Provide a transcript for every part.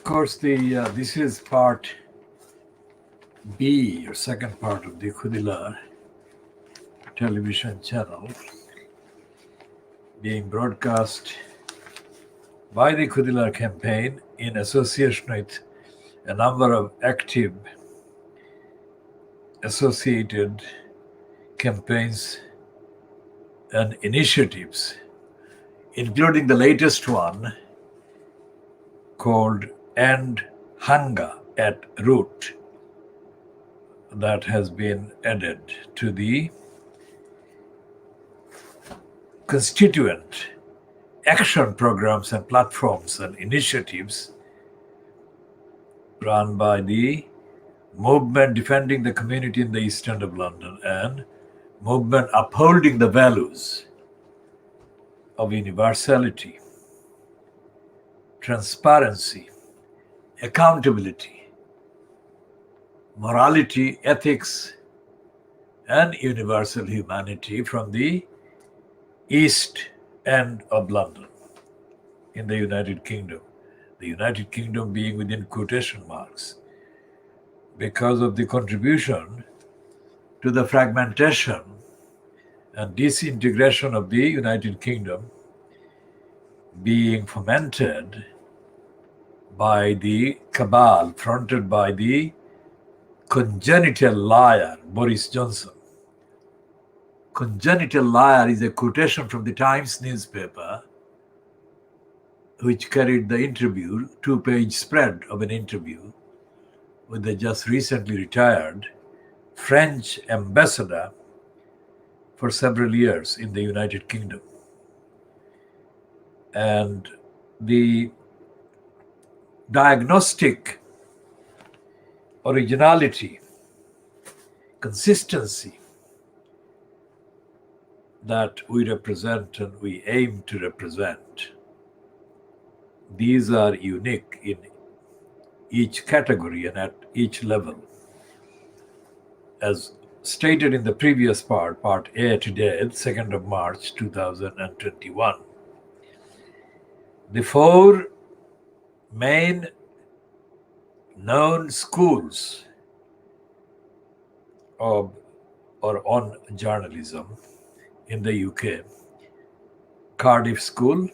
course, this is part B, or second part of the Khoodeelaar television channel, being broadcast by the Khoodeelaar campaign in association with a number of active associated campaigns and initiatives, including the latest one called End Hunger at Root, that has been added to the constituent action programs and platforms and initiatives run by the movement defending the community in the East End of London and movement upholding the values of universality, transparency, accountability, morality, ethics, and universal humanity from the East End of London in the United Kingdom. The United Kingdom being within quotation marks because of the contribution to the fragmentation and disintegration of the United Kingdom being fomented by the cabal fronted by the congenital liar Boris Johnson. Congenital liar is a quotation from the Times newspaper, which carried the interview, two-page spread of an interview with the just recently retired French ambassador for several years in the United Kingdom. And the diagnostic originality, consistency that we represent and we aim to represent, these are unique in each category and at each level. As stated in the previous part A today, 2nd of March 2021, the four main known schools of or on journalism in the UK: Cardiff School,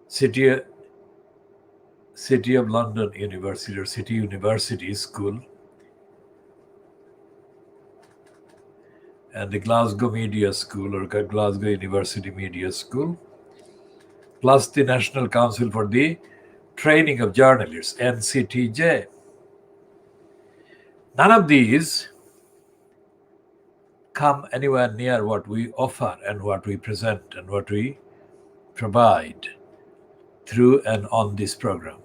City of London University or City University School, and the Glasgow Media School or Glasgow University Media School, plus the National Council for the Training of Journalists, NCTJ. None of these come anywhere near what we offer and what we present and what we provide through and on this program.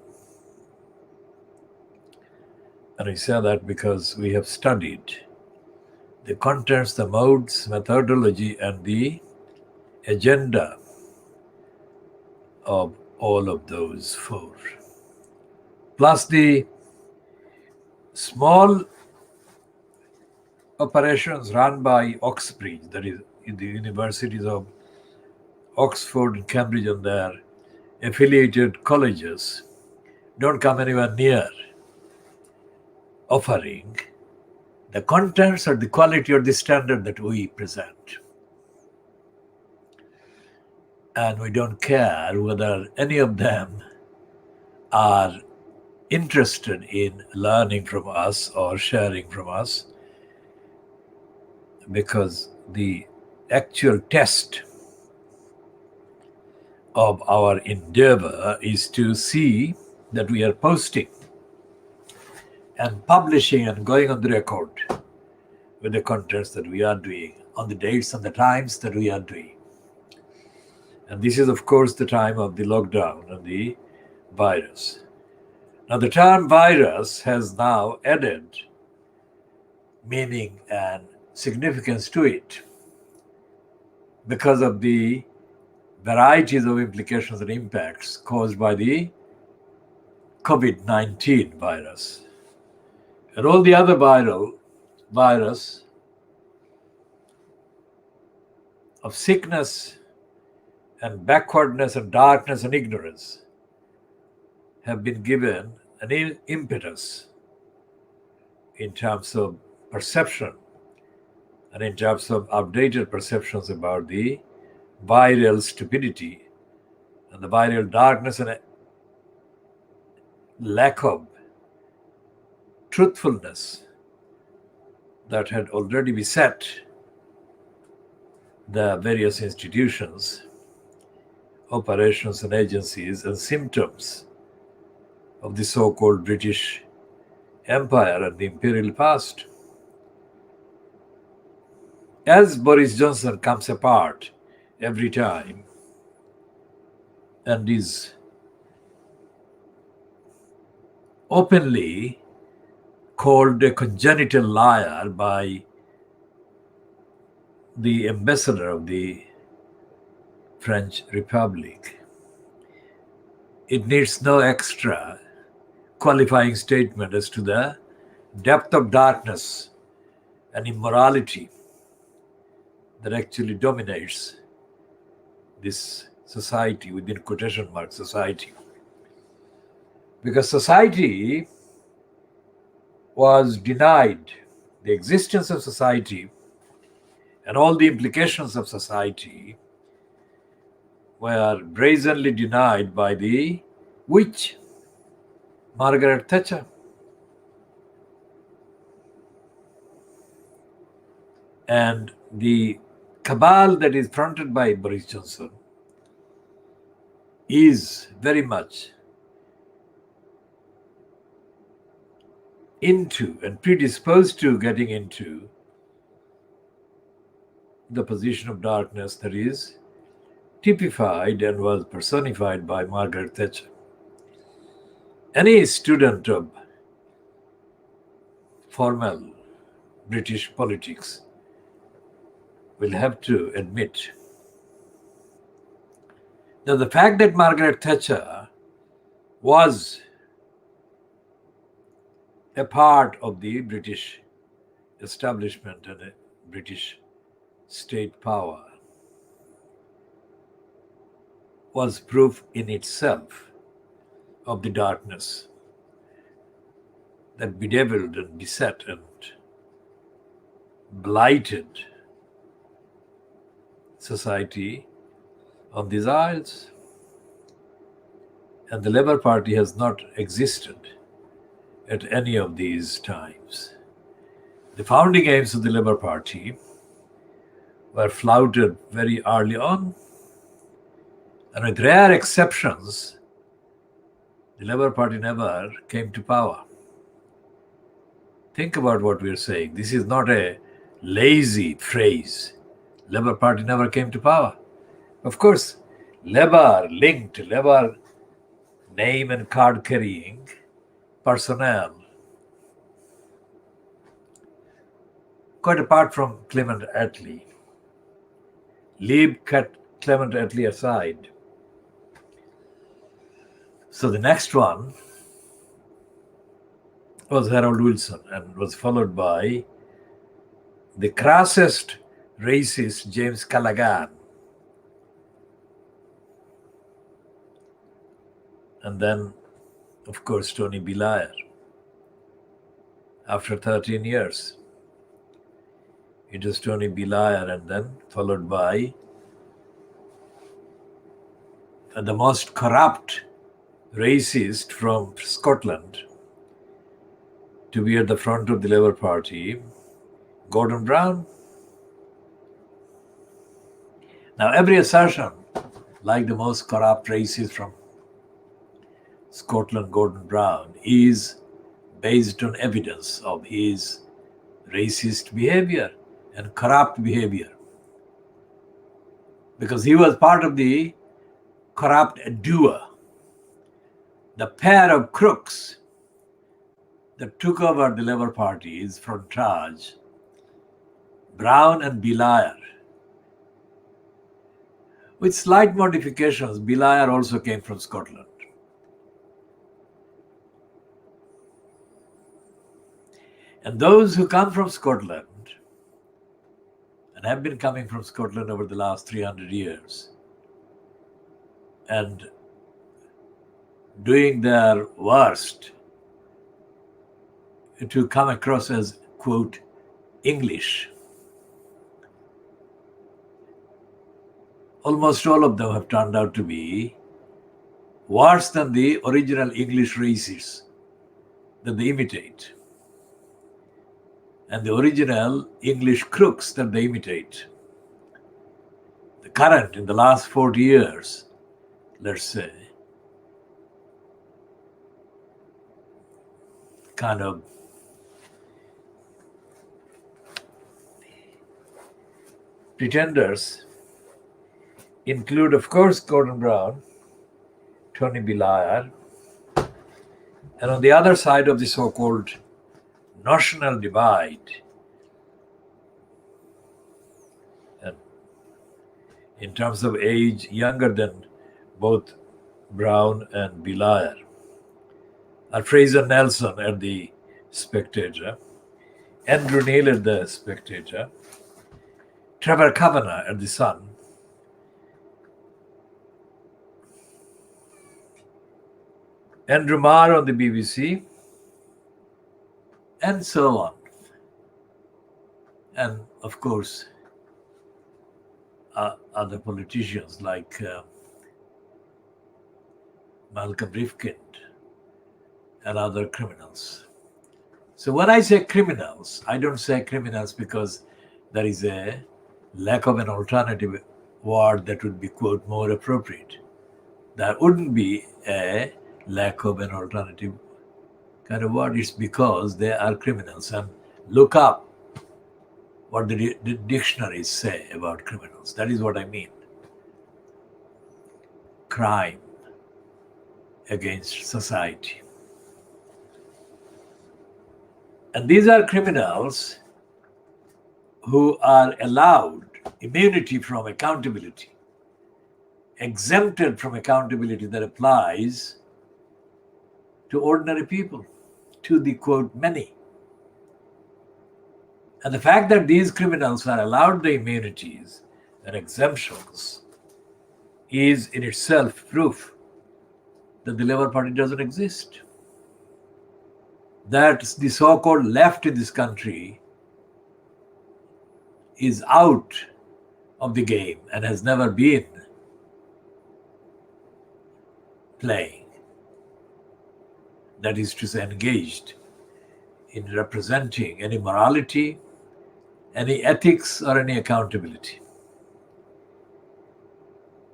And we say that because we have studied the contents, the modes, methodology, and the agenda of all of those four, plus the small operations run by Oxbridge, that is in the universities of Oxford and Cambridge and their affiliated colleges, don't come anywhere near offering the contents or the quality or the standard that we present. And we don't care whether any of them are interested in learning from us or sharing from us, because the actual test of our endeavor is to see that we are posting and publishing and going on the record with the contents that we are doing, on the dates and the times that we are doing. And this is, of course, the time of the lockdown and the virus. Now, the term virus has now added meaning and significance to it because of the varieties of implications and impacts caused by the COVID-19 virus. And all the other virus of sickness and backwardness and darkness and ignorance have been given an impetus in terms of perception and in terms of outdated perceptions about the viral stupidity and the viral darkness and lack of truthfulness that had already beset the various institutions, operations and agencies and symptoms of the so-called British Empire and the imperial past. As Boris Johnson comes apart every time and is openly called a congenital liar by the ambassador of the French Republic, it needs no extra qualifying statement as to the depth of darkness and immorality that actually dominates this society, within quotation mark society. Because society was denied, the existence of society and all the implications of society were brazenly denied by the witch, Margaret Thatcher. And the cabal that is fronted by Boris Johnson is very much into and predisposed to getting into the position of darkness that is typified and was personified by Margaret Thatcher. Any student of formal British politics will have to admit that the fact that Margaret Thatcher was a part of the British establishment and a British state power was proof in itself of the darkness that bedeviled and beset and blighted society on these isles. And the Labour Party has not existed at any of these times. The founding aims of the Labour Party were flouted very early on, and with rare exceptions, the Labour Party never came to power. Think about what we're saying. This is not a lazy phrase. Labour Party never came to power. Of course, Labour linked, Labour name and card carrying personnel, quite apart from Clement Attlee. Leave Clement Attlee aside. So the next one was Harold Wilson and was followed by the crassest racist James Callaghan. And then, of course, Tony Blair. After 13 years, it was Tony Blair, and then followed by the most corrupt racist from Scotland to be at the front of the Labour Party, Gordon Brown. Now, every assertion, like the most corrupt racist from Scotland, Gordon Brown, is based on evidence of his racist behavior and corrupt behavior. Because he was part of the corrupt duo, the pair of crooks that took over the Labour Party's frontage, Brown and Blair. With slight modifications, Blair also came from Scotland. And those who come from Scotland and have been coming from Scotland over the last 300 years and doing their worst to come across as, quote, English. Almost all of them have turned out to be worse than the original English races that they imitate, and the original English crooks that they imitate. The current, in the last 40 years, let's say, kind of pretenders include, of course, Gordon Brown, Tony Blair, and on the other side of the so-called national divide, and in terms of age, younger than both Brown and Blair, are Fraser Nelson at the Spectator, Andrew Neil at the Spectator, Trevor Kavanagh at the Sun, Andrew Marr on the BBC, and so on. And of course, other politicians like Malcolm Rifkind and other criminals. So when I say criminals, I don't say criminals because there is a lack of an alternative word that would be, quote, more appropriate. There wouldn't be a lack of an alternative kind of word. It's because they are criminals. And look up what the dictionaries say about criminals. That is what I mean. Crime against society. And these are criminals who are allowed immunity from accountability, exempted from accountability that applies to ordinary people, to the, quote, many. And the fact that these criminals are allowed the immunities and exemptions is in itself proof that the Labour Party doesn't exist. That the so-called left in this country is out of the game and has never been playing. That is to say, engaged in representing any morality, any ethics, or any accountability.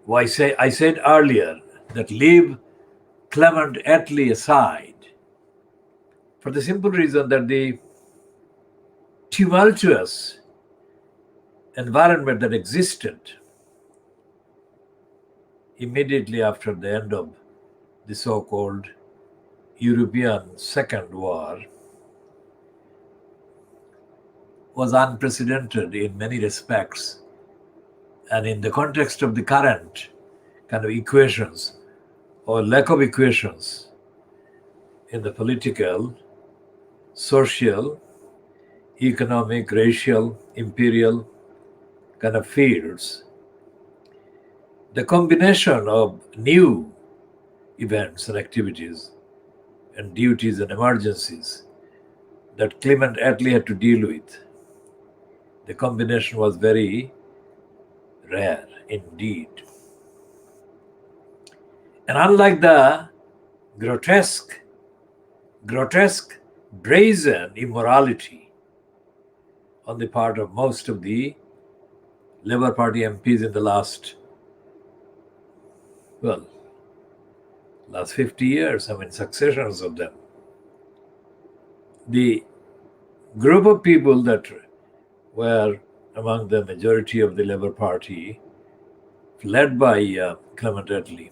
Why I said earlier that leave Clement Attlee aside for the simple reason that the tumultuous environment that existed immediately after the end of the so-called European Second War was unprecedented in many respects. And in the context of the current kind of equations or lack of equations in the political, social, economic, racial, imperial kind of fields, the combination of new events and activities and duties and emergencies that Clement Attlee had to deal with, the combination was very rare indeed. And unlike the grotesque, brazen immorality on the part of most of the Labour Party MPs in the last 50 years, successions of them, the group of people that were among the majority of the Labour Party, led by Clement Attlee,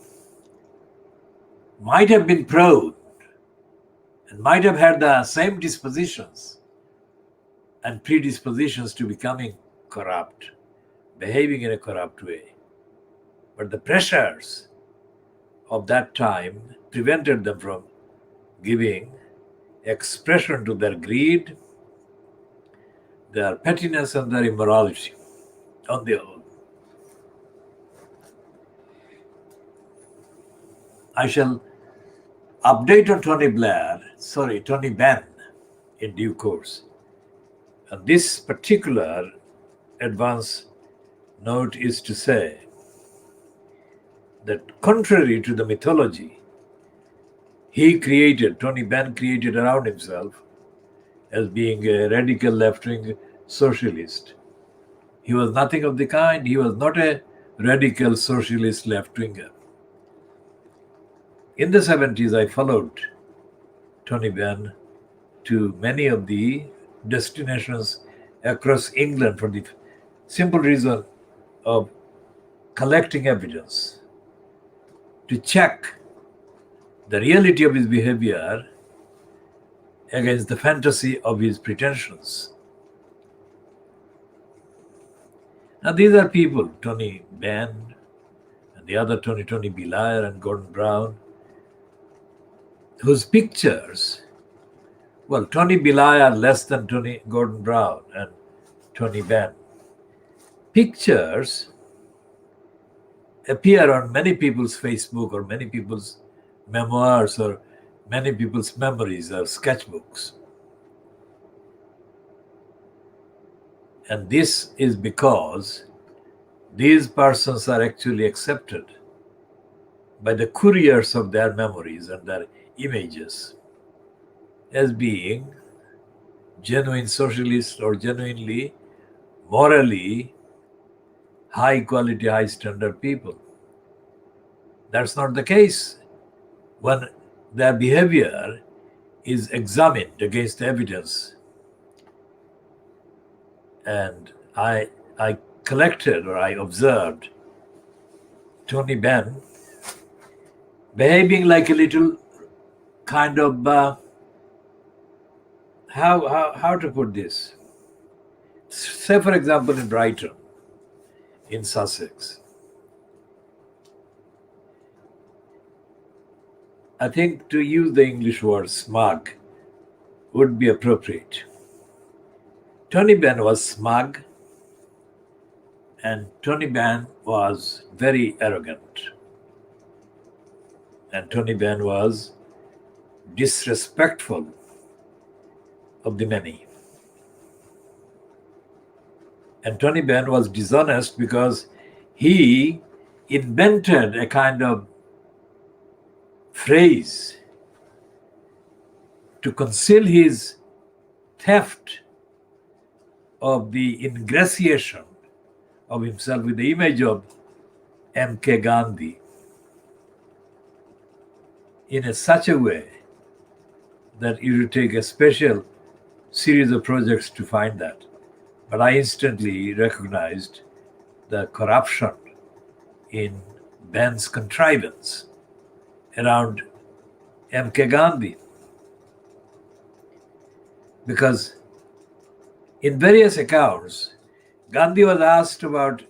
might have been proud and might have had the same dispositions and predispositions to becoming corrupt, behaving in a corrupt way. But the pressures of that time prevented them from giving expression to their greed, their pettiness, and their immorality on their own. I shall update on Tony Benn in due course. And this particular advance note is to say that contrary to the mythology Tony Benn created around himself as being a radical left-wing socialist. He was nothing of the kind. He was not a radical socialist left-winger. In the 70s, I followed Tony Benn to many of the destinations across England for the simple reason of collecting evidence to check the reality of his behavior against the fantasy of his pretensions. Now these are people, Tony Benn and the other Tony Blair and Gordon Brown, whose pictures, well, Tony Blair less than Gordon Brown and Tony Benn. Pictures appear on many people's Facebook or many people's memoirs or many people's memories or sketchbooks. And this is because these persons are actually accepted by the couriers of their memories and their images as being genuine socialists or genuinely morally high quality, high standard people. That's not the case when their behavior is examined against evidence. And I collected or I observed Tony Benn behaving like a little kind of how to put this? Say, for example, in Brighton, in Sussex, I think to use the English word smug would be appropriate. Tony Benn was smug and Tony Benn was very arrogant. And Tony Benn was disrespectful of the many. And Tony Benn was dishonest because he invented a kind of phrase to conceal his theft of the ingratiation of himself with the image of M.K. Gandhi in such a way that you would take a special series of projects to find that. But I instantly recognized the corruption in Benn's contrivance around M.K. Gandhi. Because in various accounts, Gandhi was asked about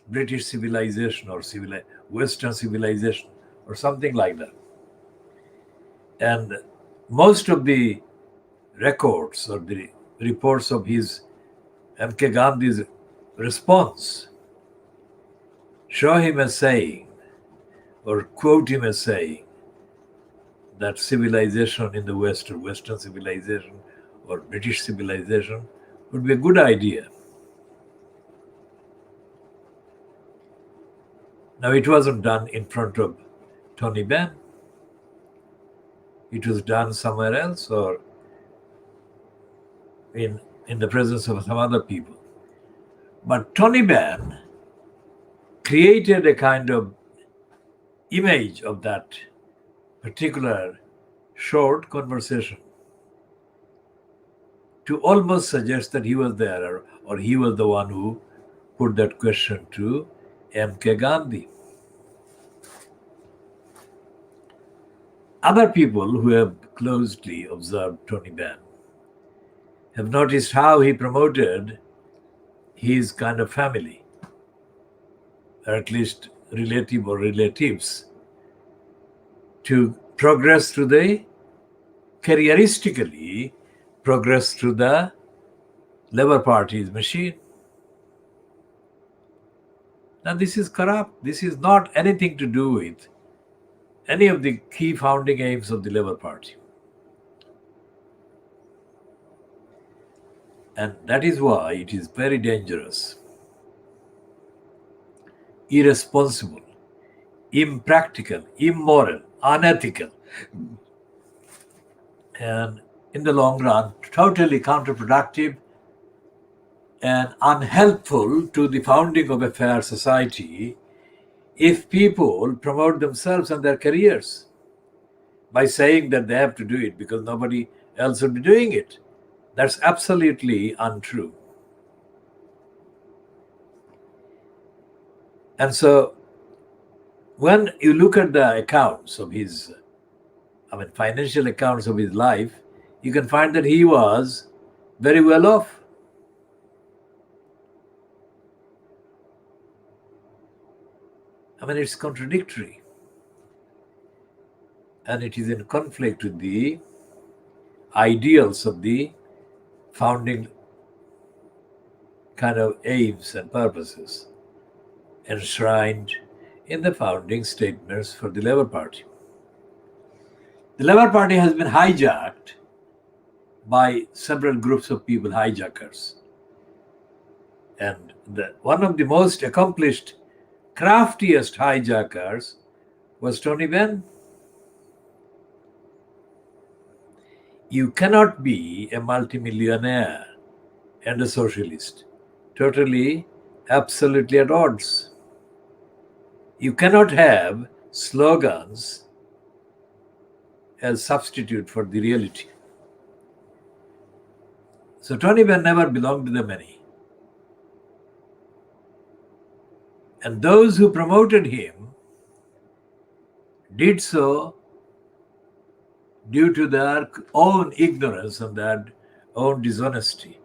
British civilization or Western civilization or something like that. And most of the records or the reports of his M.K. Gandhi's response show him as saying or quote him as saying that civilization in the West or Western civilization or British civilization would be a good idea. Now, it wasn't done in front of Tony Benn. It was done somewhere else or in the presence of some other people. But Tony Benn created a kind of image of that particular short conversation to almost suggest that he was there or he was the one who put that question to M.K. Gandhi. Other people who have closely observed Tony Benn have noticed how he promoted his kind of family, or at least relative or relatives, to progress through careeristically progress through the Labour Party's machine. Now this is corrupt. This is not anything to do with any of the key founding aims of the Labour Party. And that is why it is very dangerous, irresponsible, impractical, immoral, unethical, and in the long run, totally counterproductive and unhelpful to the founding of a fair society if people promote themselves and their careers by saying that they have to do it because nobody else will be doing it. That's absolutely untrue. And so when you look at the accounts of his, financial accounts of his life, you can find that he was very well off. It's contradictory. And it is in conflict with the ideals of the founding kind of aims and purposes enshrined in the founding statements for the Labour Party. The Labour Party has been hijacked by several groups of people, hijackers. And one of the most accomplished, craftiest hijackers was Tony Benn. You cannot be a multimillionaire and a socialist. Totally, absolutely at odds. You cannot have slogans as substitute for the reality. So Tony Benn never belonged to the many. And those who promoted him did so due to their own ignorance and their own dishonesty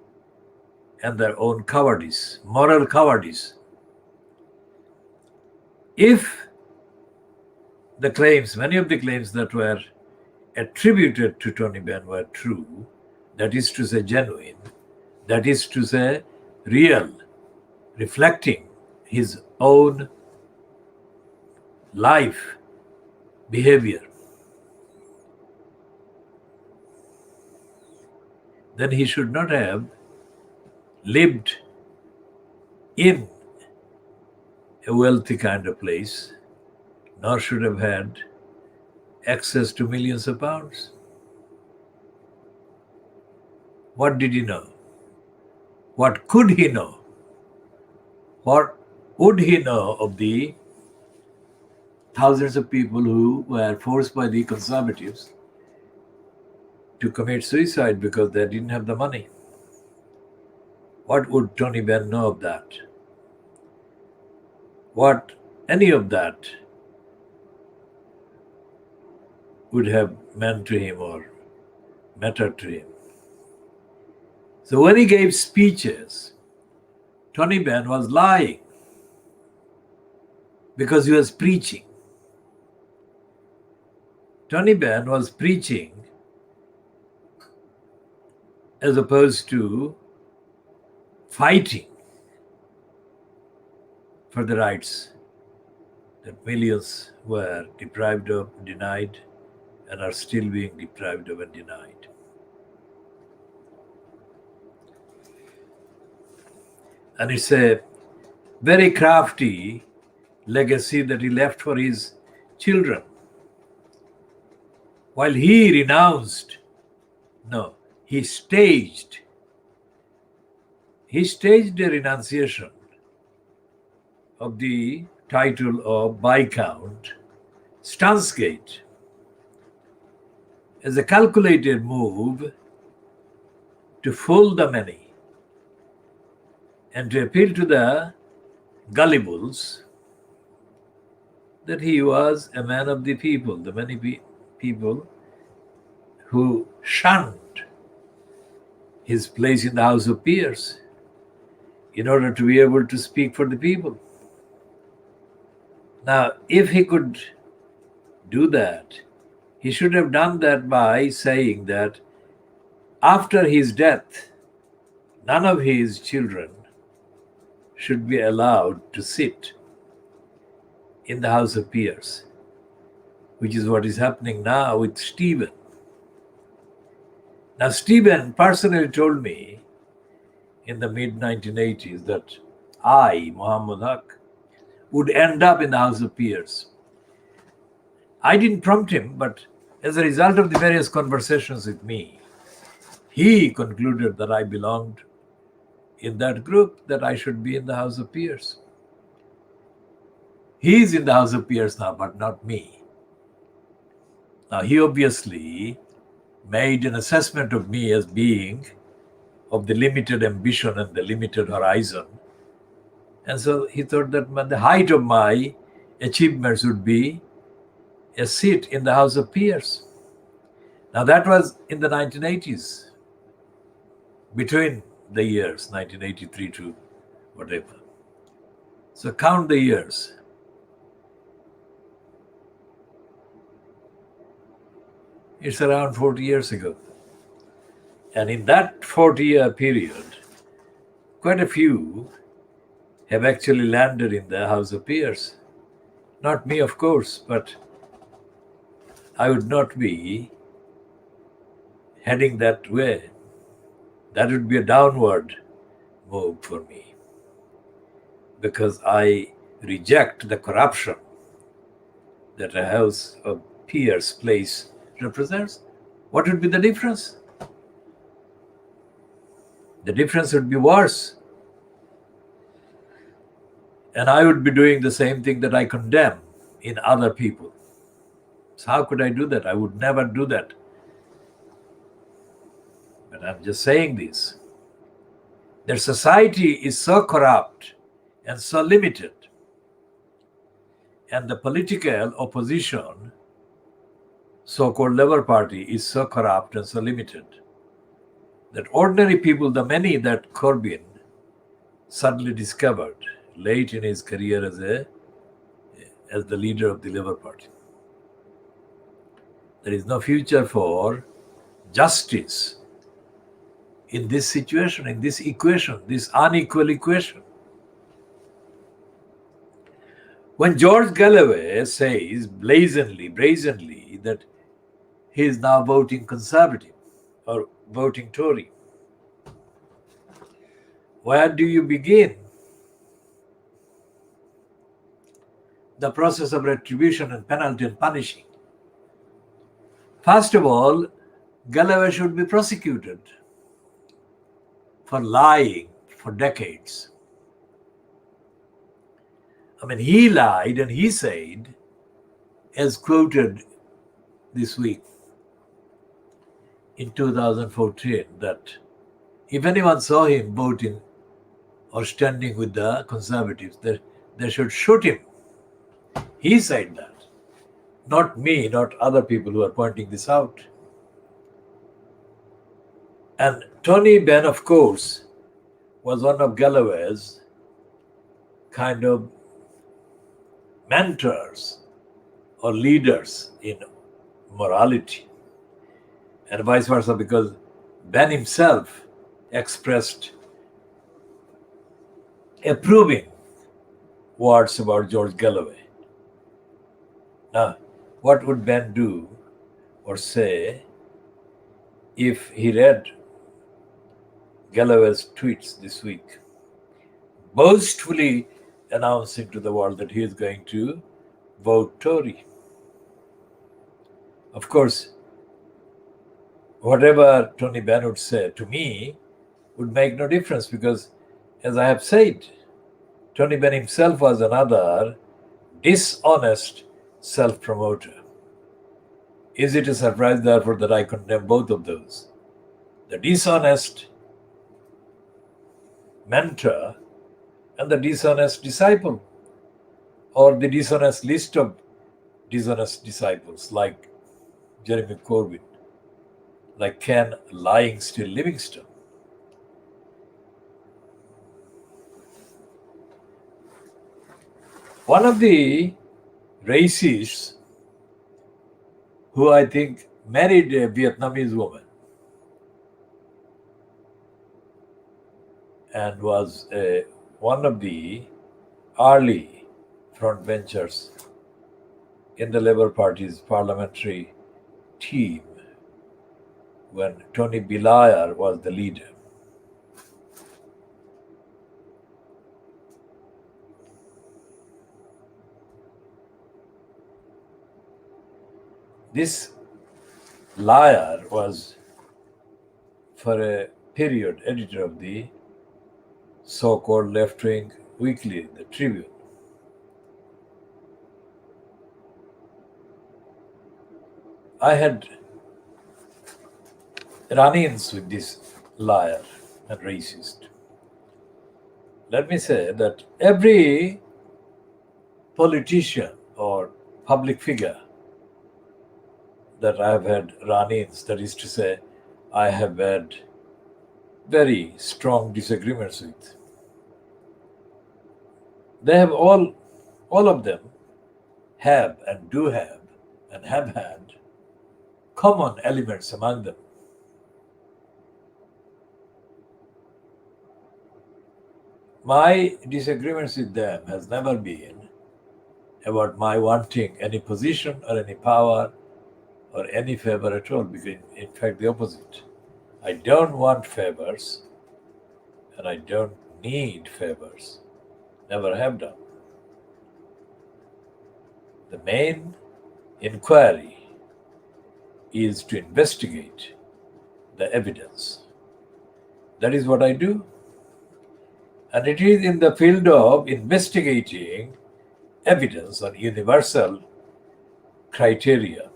and their own cowardice, moral cowardice. If the claims, many of the claims that were attributed to Tony Benn were true, that is to say genuine, that is to say real, reflecting his own life, behavior, then he should not have lived in a wealthy kind of place, nor should have had access to millions of pounds. What did he know? What could he know? What would he know of the thousands of people who were forced by the conservatives to commit suicide because they didn't have the money? What would Tony Benn know of that? What any of that would have meant to him or mattered to him? So when he gave speeches, Tony Benn was lying because he was preaching. Tony Benn was preaching as opposed to fighting for the rights that millions were deprived of, denied, and are still being deprived of and denied. And it's a very crafty legacy that he left for his children. While he renounced, no, he staged a renunciation of the title of Viscount Stansgate as a calculated move to fool the many and to appeal to the gullibles that he was a man of the people, the many people who shunned his place in the House of Peers in order to be able to speak for the people. Now, if he could do that, he should have done that by saying that after his death, none of his children should be allowed to sit in the House of Peers. which is what is happening now with Stephen. Now, Stephen personally told me in the mid-1980s that I, Muhammad Haque, would end up in the House of Peers. I didn't prompt him, but as a result of the various conversations with me, he concluded that I belonged in that group, that I should be in the House of Peers. He is in the House of Peers now, but not me. Now, he obviously made an assessment of me as being of the limited ambition and the limited horizon. And so he thought that the height of my achievements would be a seat in the House of Peers. Now, that was in the 1980s, between the years 1983 to whatever. So count the years. It's around 40 years ago. And in that 40-year period, quite a few have actually landed in the House of Peers. Not me, of course, but I would not be heading that way. That would be a downward move for me, because I reject the corruption that a House of Peers place represents. What would be the difference? The difference would be worse. And I would be doing the same thing that I condemn in other people. So how could I do that? I would never do that. But I'm just saying this. Their society is so corrupt and so limited, and the political opposition, so-called Labour Party, is so corrupt and so limited, that ordinary people, the many that Corbyn suddenly discovered late in his career as the leader of the Labour Party, there is no future for justice in this situation, in this equation, this unequal equation. When George Galloway says brazenly that he is now voting Conservative or voting Tory, where do you begin the process of retribution and penalty and punishing? First of all, Galloway should be prosecuted for lying for decades. I mean, he lied and he said, as quoted this week in 2014, that if anyone saw him voting or standing with the Conservatives, they should shoot him. He said that. Not me, not other people who are pointing this out. And Tony Benn, of course, was one of Galloway's kind of mentors or leaders in morality, and vice versa, because Ben himself expressed approving words about George Galloway. Now, what would Ben do or say if he read Galloway's tweets this week, boastfully announcing to the world that he is going to vote Tory? Of course, whatever Tony Benn would say to me would make no difference, because, as I have said, Tony Benn himself was another dishonest self-promoter. Is it a surprise, therefore, that I condemn both of those? The dishonest mentor and the dishonest disciple, or the dishonest list of dishonest disciples, like Jeremy Corbyn, like Ken lying still Livingstone. One of the racists who I think married a Vietnamese woman and was one of the early frontbenchers in the Labour Party's parliamentary team when Tony Blair was the leader. This Blair was, for a period, editor of the so-called left-wing weekly, the Tribune. I had run-ins with this liar and racist. Let me say that every politician or public figure that I have had run-ins, that is to say, I have had very strong disagreements with, they have all of them have and do have and have had common elements among them. My disagreements with them has never been about my wanting any position or any power or any favor at all, because in fact the opposite. I don't want favors and I don't need favors. Never have done. The main inquiry is to investigate the evidence. That is what I do. And it is in the field of investigating evidence on universal criteria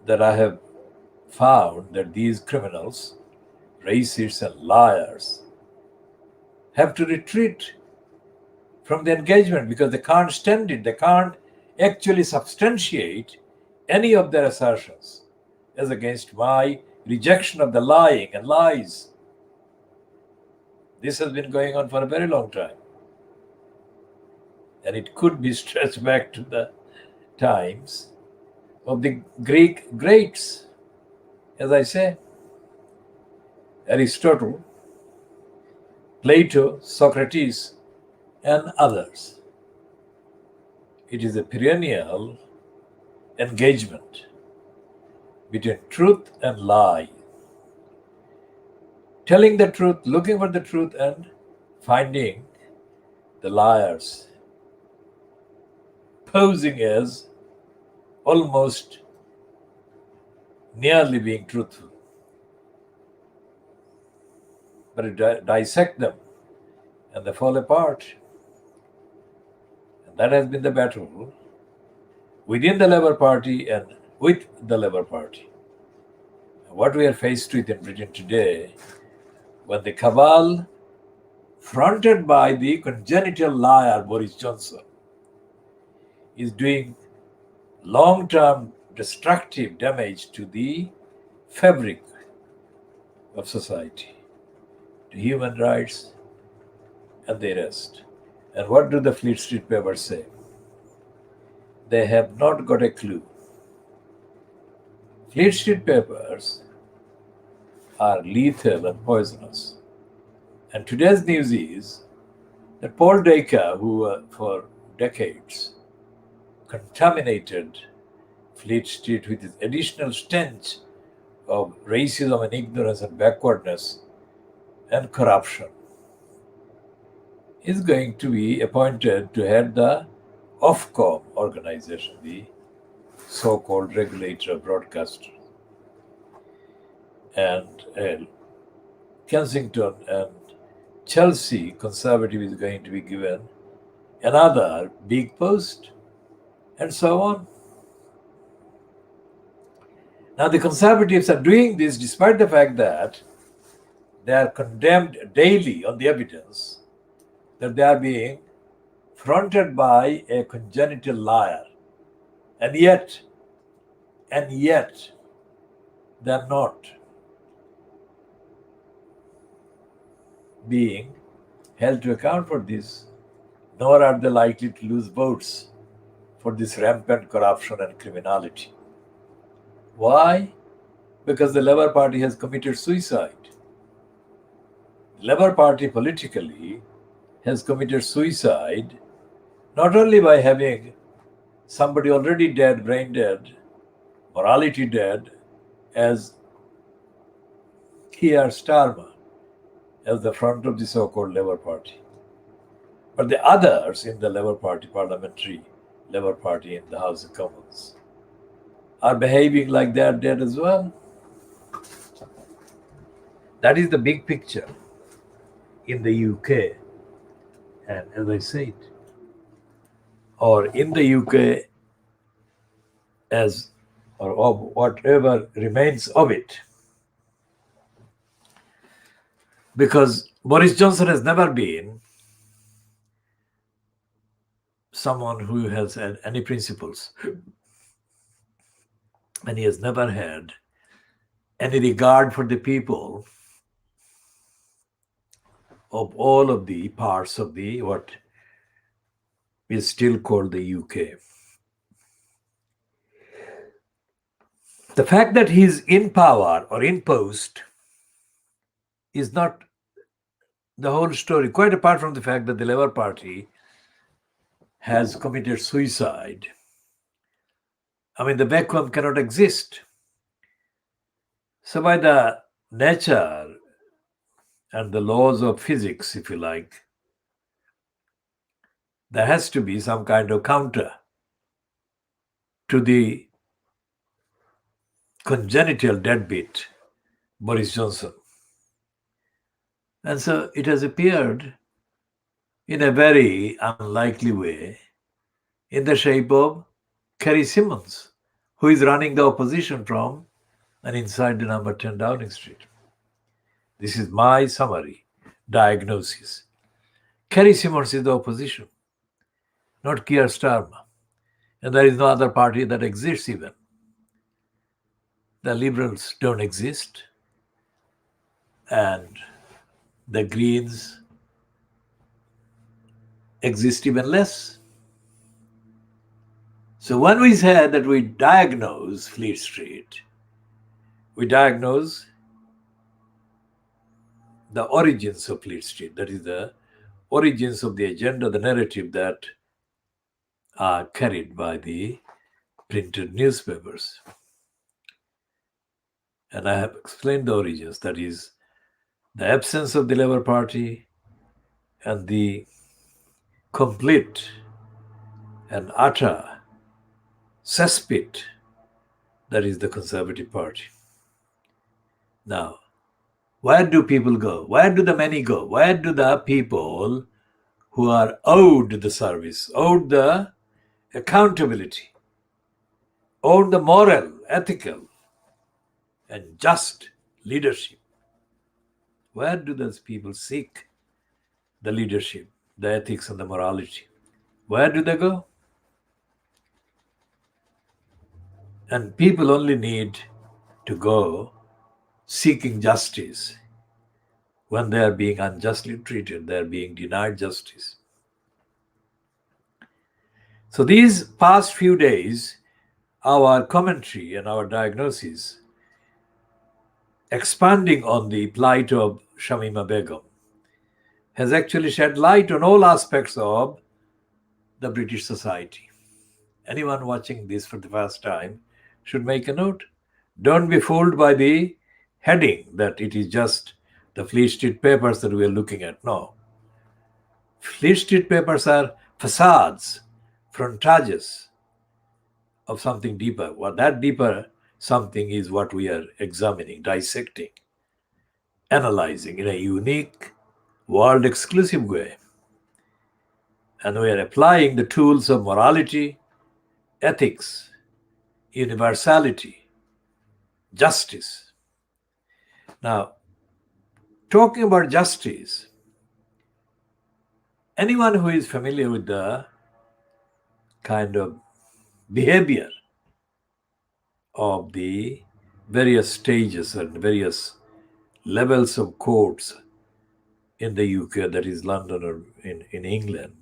that I have found that these criminals, racists and liars, have to retreat from the engagement because they can't stand it. They can't actually substantiate any of their assertions as against my rejection of the lying and lies. This has been going on for a very long time. And it could be stretched back to the times of the Greek greats, as I say, Aristotle, Plato, Socrates, and others. It is a perennial engagement between truth and lie. Telling the truth, looking for the truth, and finding the liars, posing as almost nearly being truthful. But you dissect them and they fall apart. And that has been the battle within the Labour Party and with the Labour Party. And what we are faced with in Britain today, when the cabal, fronted by the congenital liar Boris Johnson, is doing long-term destructive damage to the fabric of society, to human rights and the rest. And what do the Fleet Street papers say? They have not got a clue. Fleet Street papers are lethal and poisonous. And today's news is that Paul Dacre, who for decades contaminated Fleet Street with his additional stench of racism and ignorance and backwardness and corruption, is going to be appointed to head the Ofcom organization, the so-called regulator of broadcasters. And Kensington and Chelsea Conservative is going to be given another big post, and so on. Now the Conservatives are doing this despite the fact that they are condemned daily on the evidence that they are being fronted by a congenital liar. And yet, they are not being held to account for this, nor are they likely to lose votes for this rampant corruption and criminality. Why? Because the Labour Party has committed suicide. The Labour Party politically has committed suicide not only by having somebody already dead, brain dead, morality dead, as Keir Starmer, as the front of the so-called Labour Party. But the others in the Labour Party, parliamentary Labour Party in the House of Commons, are behaving like they are dead as well. That is the big picture in the UK. And as I said, or in the UK, as or of whatever remains of it. Because Boris Johnson has never been someone who has had any principles, and he has never had any regard for the people of all of the parts of the what is still called the UK. The fact that he's in power or in post is not the whole story, quite apart from the fact that the Labour Party has committed suicide. I mean, the vacuum cannot exist. So by the nature and the laws of physics, if you like, there has to be some kind of counter to the congenital deadbeat Boris Johnson. And so it has appeared in a very unlikely way in the shape of Kerry Simmons, who is running the opposition from and inside the number 10 Downing Street. This is my summary, diagnosis. Kerry Simmons is the opposition, not Keir Starmer. And there is no other party that exists even. The Liberals don't exist, and the Greens exist even less. So when we say that we diagnose Fleet Street, we diagnose the origins of Fleet Street, that is the origins of the agenda, the narrative that are carried by the printed newspapers. And I have explained the origins, that is the absence of the Labour Party and the complete and utter cesspit that is the Conservative Party. Now, where do people go? Where do the many go? Where do the people who are owed the service, owed the accountability, owed the moral, ethical, and just leadership, where do those people seek the leadership, the ethics, and the morality? Where do they go? And people only need to go seeking justice when they are being unjustly treated, they are being denied justice. So these past few days, our commentary and our diagnosis, expanding on the plight of Shamima Begum, has actually shed light on all aspects of the British society. Anyone watching this for the first time should make a note. Don't be fooled by the heading that it is just the Fleet Street papers that we are looking at. No. Fleet Street papers are facades, frontages of something deeper. What that deeper something is what we are examining, dissecting, analyzing in a unique, world-exclusive way. And we are applying the tools of morality, ethics, universality, justice. Now, talking about justice, anyone who is familiar with the kind of behavior of the various stages and various levels of courts in the UK, that is London or in England,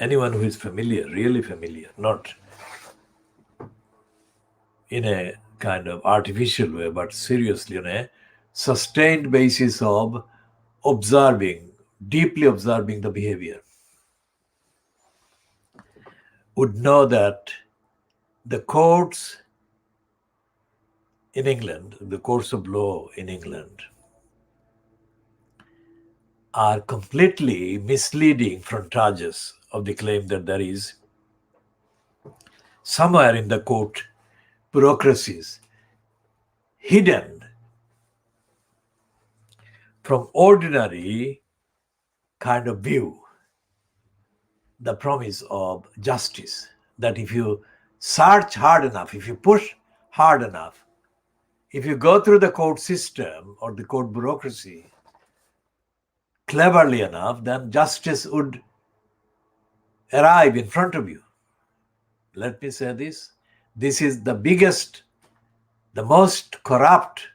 anyone who is familiar, really familiar, not in a kind of artificial way, but seriously on a sustained basis of observing, deeply observing the behavior, would know that the courts in England, the courts of law in England, are completely misleading frontages of the claim that there is somewhere in the court bureaucracies hidden from ordinary kind of view the promise of justice, that if you search hard enough, if you push hard enough, if you go through the court system or the court bureaucracy cleverly enough, then justice would arrive in front of you. Let me say this. This is the biggest, the most corrupt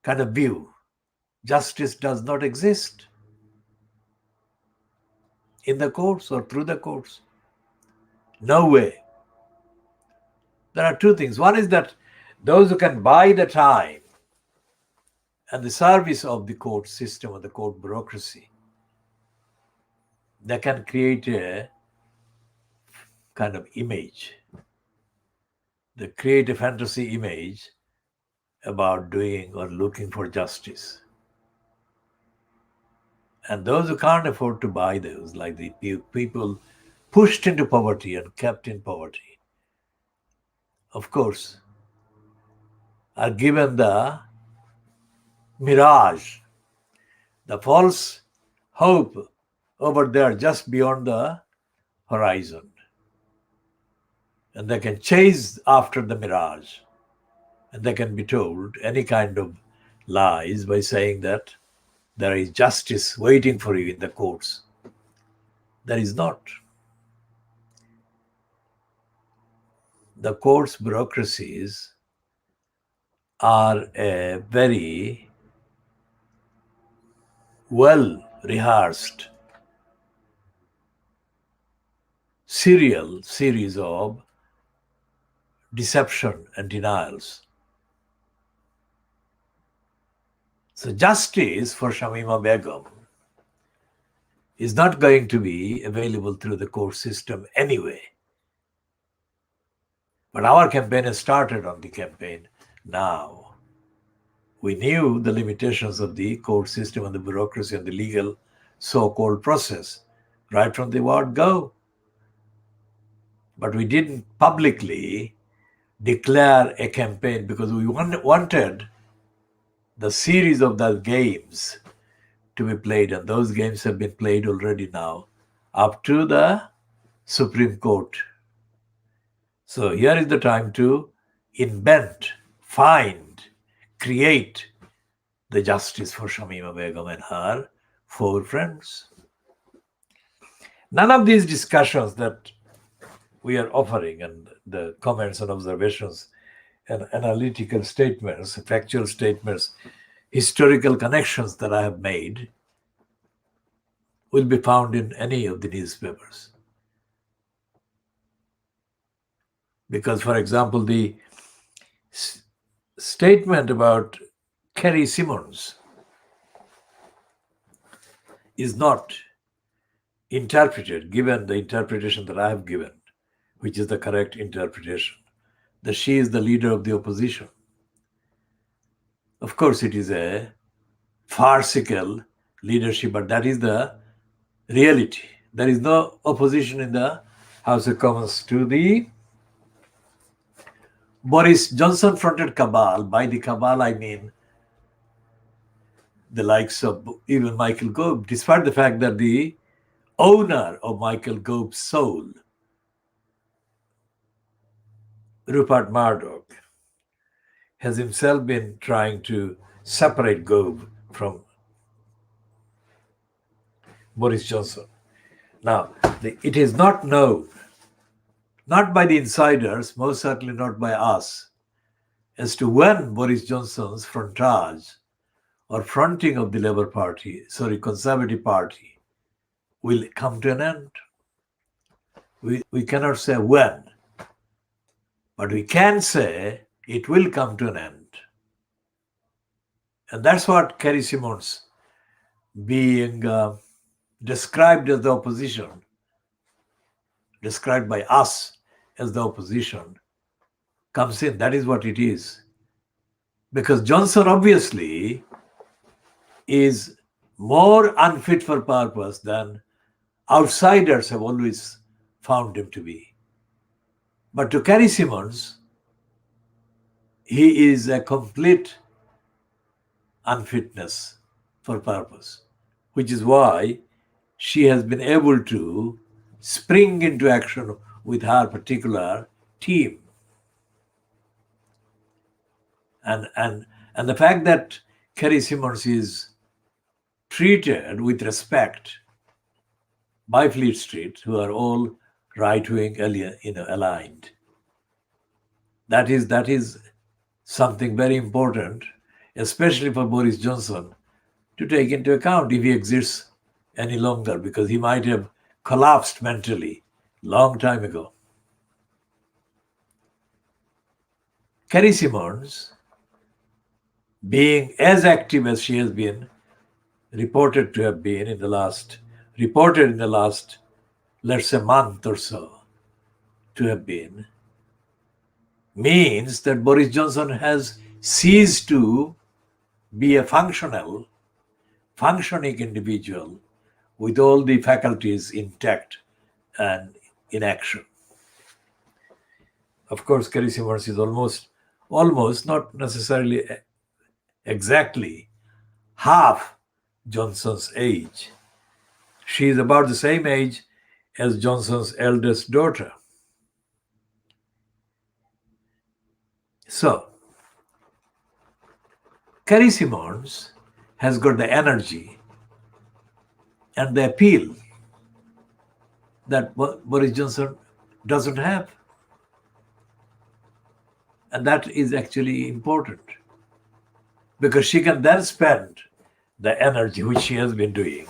kind of view. Justice does not exist in the courts or through the courts. No way. There are two things. One is that those who can buy the time and the service of the court system or the court bureaucracy, they can create a kind of image. They create a fantasy image about doing or looking for justice. And those who can't afford to buy those, like the people pushed into poverty and kept in poverty, of course, are given the mirage, the false hope over there just beyond the horizon. And they can chase after the mirage. And they can be told any kind of lies by saying that there is justice waiting for you in the courts. There is not. The courts bureaucracies are a very well rehearsed serial series of deception and denials. So justice for Shamima Begum is not going to be available through the court system anyway. But our campaign has started on the campaign now. We knew the limitations of the court system and the bureaucracy and the legal so-called process right from the word go. But we didn't publicly declare a campaign because we wanted the series of the games to be played, and those games have been played already now up to the Supreme Court. So here is the time to invent, find, create the justice for Shamima Begum and her 4 friends. None of these discussions that we are offering and the comments and observations and analytical statements, factual statements, historical connections that I have made will be found in any of the newspapers. Because, for example, the statement about Kerry Simmons is not interpreted, given the interpretation that I have given, which is the correct interpretation, that she is the leader of the opposition. Of course, it is a farcical leadership, but that is the reality. There is no opposition in the House of Commons to the Boris Johnson-fronted cabal. By the cabal, I mean the likes of even Michael Gove, despite the fact that the owner of Michael Gove's soul, Rupert Murdoch, has himself been trying to separate Gove from Boris Johnson. Now, it is not known, not by the insiders, most certainly not by us, as to when Boris Johnson's frontage or fronting of the Conservative Party will come to an end. We cannot say when, but we can say it will come to an end. And that's what Kerry Simmons, being described as the opposition, described by us as the opposition comes in. That is what it is. Because Johnson obviously is more unfit for purpose than outsiders have always found him to be. But to Carrie Simmons, he is a complete unfitness for purpose, which is why she has been able to spring into action with her particular team. And the fact that Carrie Simmons is treated with respect by Fleet Street, who are all right-wing aligned, that is something very important, especially for Boris Johnson to take into account if he exists any longer, because he might have collapsed mentally long time ago. Carrie Simmons, being as active as she has been reported to have been in the last, let's say, month or so, to have been, means that Boris Johnson has ceased to be a functioning individual with all the faculties intact and in action. Of course, Carrie Simmons is almost, not necessarily exactly, half Johnson's age. She is about the same age as Johnson's eldest daughter. So, Carrie Simmons has got the energy and the appeal that Boris Johnson doesn't have. And that is actually important, because she can then spend the energy, which she has been doing,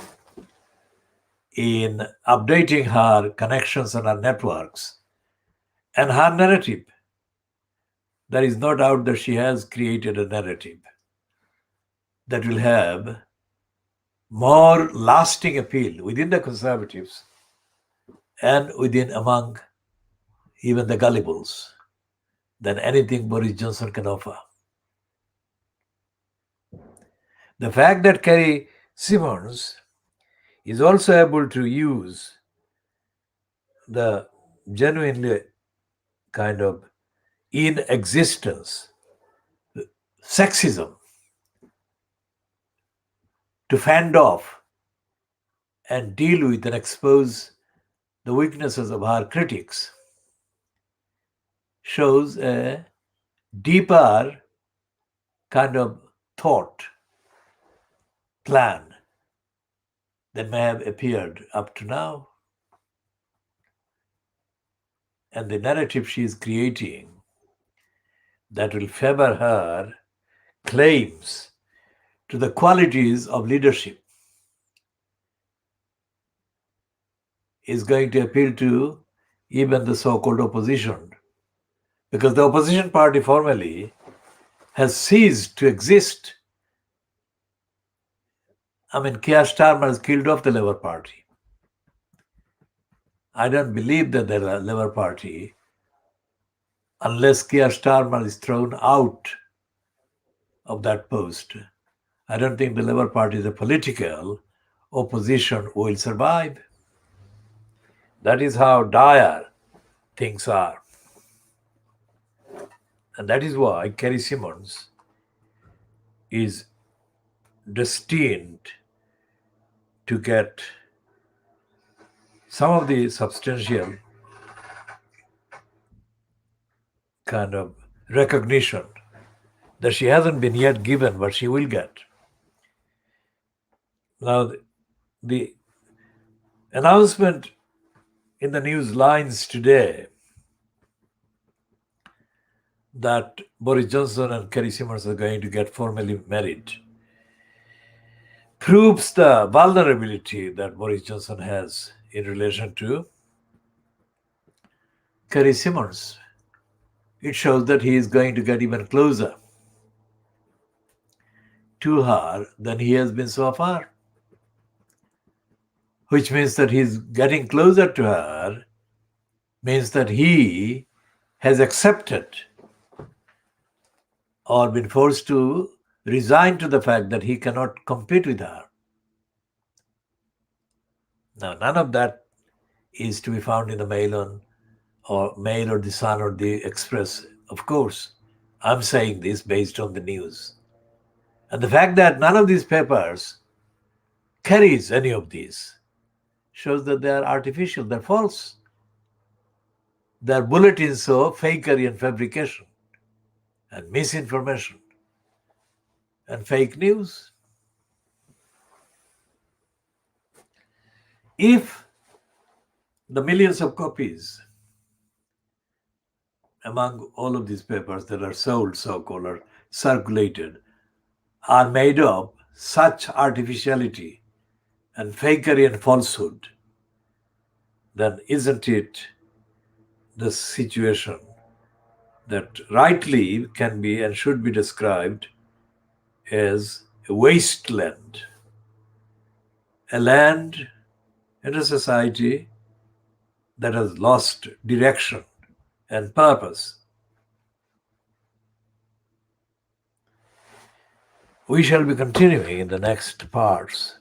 in updating her connections and her networks and her narrative. There is no doubt that she has created a narrative that will have more lasting appeal within the Conservatives and among even the gullibles than anything Boris Johnson can offer. The fact that Carrie Simmons is also able to use the genuinely kind of in existence sexism to fend off and deal with and expose the weaknesses of her critics shows a deeper kind of thought plan than may have appeared up to now. And the narrative she is creating that will favor her claims to the qualities of leadership is going to appeal to even the so-called opposition, because the opposition party formally has ceased to exist. I mean, Keir Starmer has killed off the Labour Party. I don't believe that the Labour Party, unless Keir Starmer is thrown out of that post, I don't think the Labour Party, the political opposition, will survive. That is how dire things are. And that is why Carrie Simmons is destined to get some of the substantial kind of recognition that she hasn't been yet given, but she will get. Now, the announcement in the news lines today that Boris Johnson and Carrie Simmons are going to get formally married proves the vulnerability that Boris Johnson has in relation to Carrie Simmons. It shows that he is going to get even closer to her than he has been so far, which means that he's getting closer to her means that he has accepted or been forced to resign to the fact that he cannot compete with her. Now, none of that is to be found in the Mail or the Sun or the Express. Of course, I'm saying this based on the news. And the fact that none of these papers carries any of these shows that they are artificial, they're false. They're bulletins of fakery and fabrication and misinformation and fake news. If the millions of copies among all of these papers that are sold, so-called, or circulated, are made of such artificiality and fakery and falsehood, then isn't it the situation that rightly can be and should be described as a wasteland, a land and a society that has lost direction and purpose? We shall be continuing in the next parts.